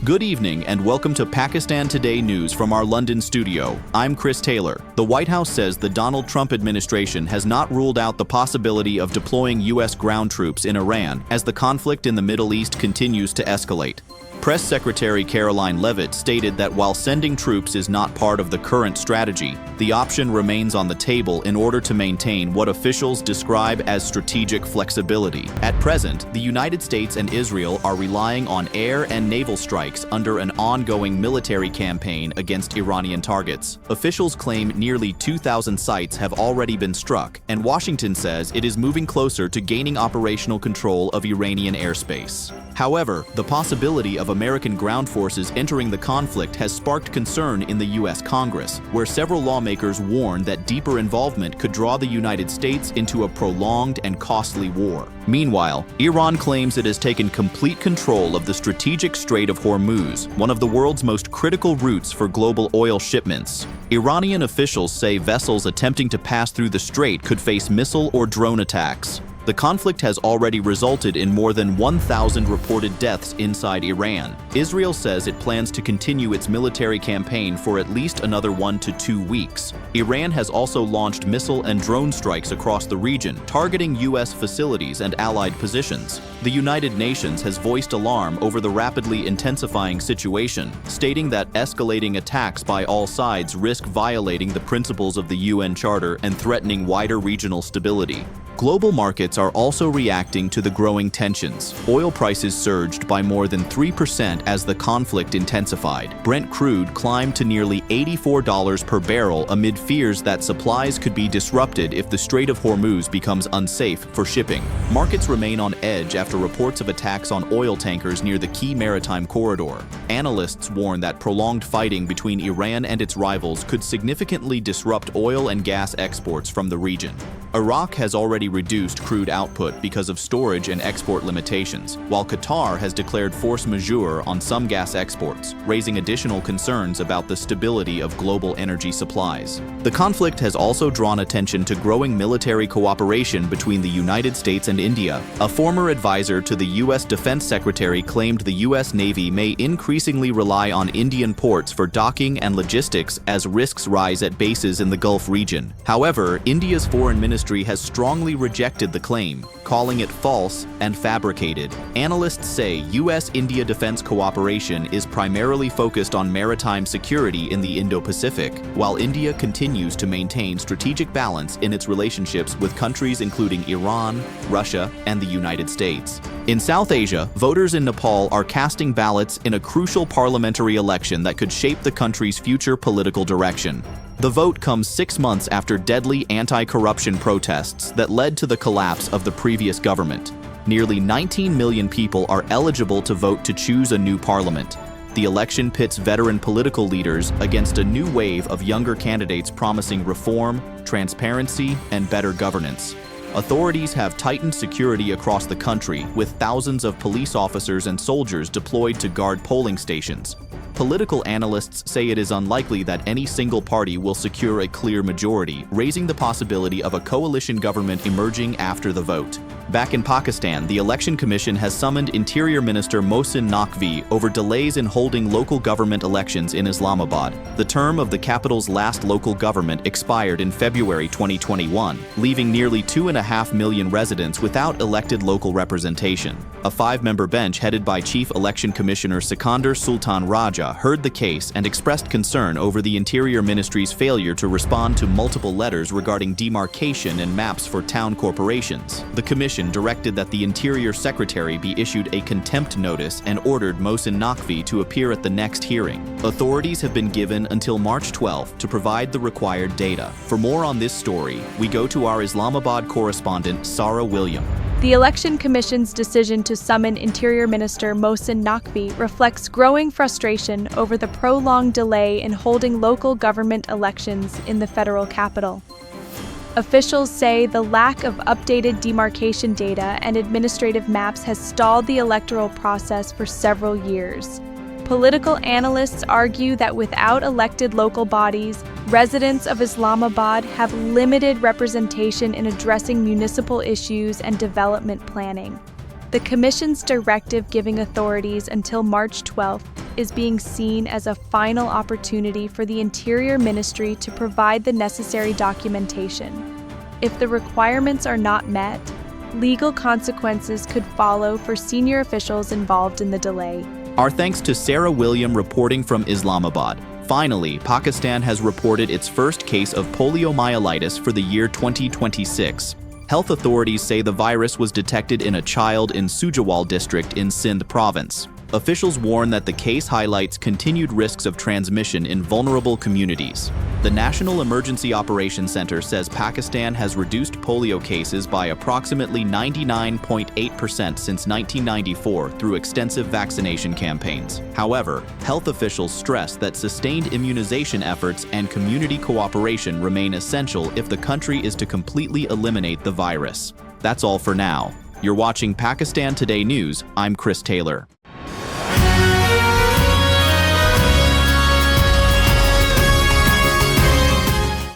Good evening and welcome to Pakistan Today News from our London studio. I'm Chris Taylor. The White House says the Donald Trump administration has not ruled out the possibility of deploying U.S. ground troops in Iran as the conflict in the Middle East continues to escalate. Press Secretary Caroline Leavitt stated that while sending troops is not part of the current strategy, the option remains on the table in order to maintain what officials describe as strategic flexibility. At present, the United States and Israel are relying on air and naval strikes under an ongoing military campaign against Iranian targets. Officials claim nearly 2,000 sites have already been struck, and Washington says it is moving closer to gaining operational control of Iranian airspace. However, the possibility of American ground forces entering the conflict has sparked concern in the U.S. Congress, where several lawmakers warn that deeper involvement could draw the United States into a prolonged and costly war. Meanwhile, Iran claims it has taken complete control of the strategic Strait of Hormuz, one of the world's most critical routes for global oil shipments. Iranian officials say vessels attempting to pass through the strait could face missile or drone attacks. The conflict has already resulted in more than 1,000 reported deaths inside Iran. Israel says it plans to continue its military campaign for at least another 1 to 2 weeks. Iran has also launched missile and drone strikes across the region, targeting U.S. facilities and allied positions. The United Nations has voiced alarm over the rapidly intensifying situation, stating that escalating attacks by all sides risk violating the principles of the UN Charter and threatening wider regional stability. Global markets are also reacting to the growing tensions. Oil prices surged by more than 3% as the conflict intensified. Brent crude climbed to nearly $84 per barrel amid fears that supplies could be disrupted if the Strait of Hormuz becomes unsafe for shipping. Markets remain on edge after reports of attacks on oil tankers near the key maritime corridor. Analysts warn that prolonged fighting between Iran and its rivals could significantly disrupt oil and gas exports from the region. Iraq has already reduced crude output because of storage and export limitations, while Qatar has declared force majeure on some gas exports, raising additional concerns about the stability of global energy supplies. The conflict has also drawn attention to growing military cooperation between the United States and India. A former advisor to the U.S. Defense Secretary claimed the U.S. Navy may increasingly rely on Indian ports for docking and logistics as risks rise at bases in the Gulf region. However, India's foreign ministry has strongly rejected the claim, calling it false and fabricated. Analysts say U.S.-India defense cooperation is primarily focused on maritime security in the Indo-Pacific, while India continues to maintain strategic balance in its relationships with countries including Iran, Russia, and the United States. In South Asia, voters in Nepal are casting ballots in a crucial parliamentary election that could shape the country's future political direction. The vote comes 6 months after deadly anti-corruption protests that led to the collapse of the previous government. Nearly 19 million people are eligible to vote to choose a new parliament. The election pits veteran political leaders against a new wave of younger candidates promising reform, transparency, and better governance. Authorities have tightened security across the country, with thousands of police officers and soldiers deployed to guard polling stations. Political analysts say it is unlikely that any single party will secure a clear majority, raising the possibility of a coalition government emerging after the vote. Back in Pakistan, the Election Commission has summoned Interior Minister Mohsin Naqvi over delays in holding local government elections in Islamabad. The term of the capital's last local government expired in February 2021, leaving nearly 2.5 million residents without elected local representation. A 5-member bench headed by Chief Election Commissioner Sikandar Sultan Raja heard the case and expressed concern over the Interior Ministry's failure to respond to multiple letters regarding demarcation and maps for town corporations. The commission directed that the Interior Secretary be issued a contempt notice and ordered Mohsin Naqvi to appear at the next hearing. Authorities have been given until March 12th to provide the required data. For more on this story, we go to our Islamabad correspondent, Sarah William. The Election Commission's decision to summon Interior Minister Mohsin Naqvi reflects growing frustration over the prolonged delay in holding local government elections in the federal capital. Officials say the lack of updated demarcation data and administrative maps has stalled the electoral process for several years. Political analysts argue that without elected local bodies, residents of Islamabad have limited representation in addressing municipal issues and development planning. The Commission's directive giving authorities until March 12th is being seen as a final opportunity for the Interior Ministry to provide the necessary documentation. If the requirements are not met, legal consequences could follow for senior officials involved in the delay. Our thanks to Sarah William reporting from Islamabad. Finally, Pakistan has reported its first case of poliomyelitis for the year 2026. Health authorities say the virus was detected in a child in Sujawal district in Sindh province. Officials warn that the case highlights continued risks of transmission in vulnerable communities. The National Emergency Operations Center says Pakistan has reduced polio cases by approximately 99.8% since 1994 through extensive vaccination campaigns. However, health officials stress that sustained immunization efforts and community cooperation remain essential if the country is to completely eliminate the virus. That's all for now. You're watching Pakistan Today News. I'm Chris Taylor.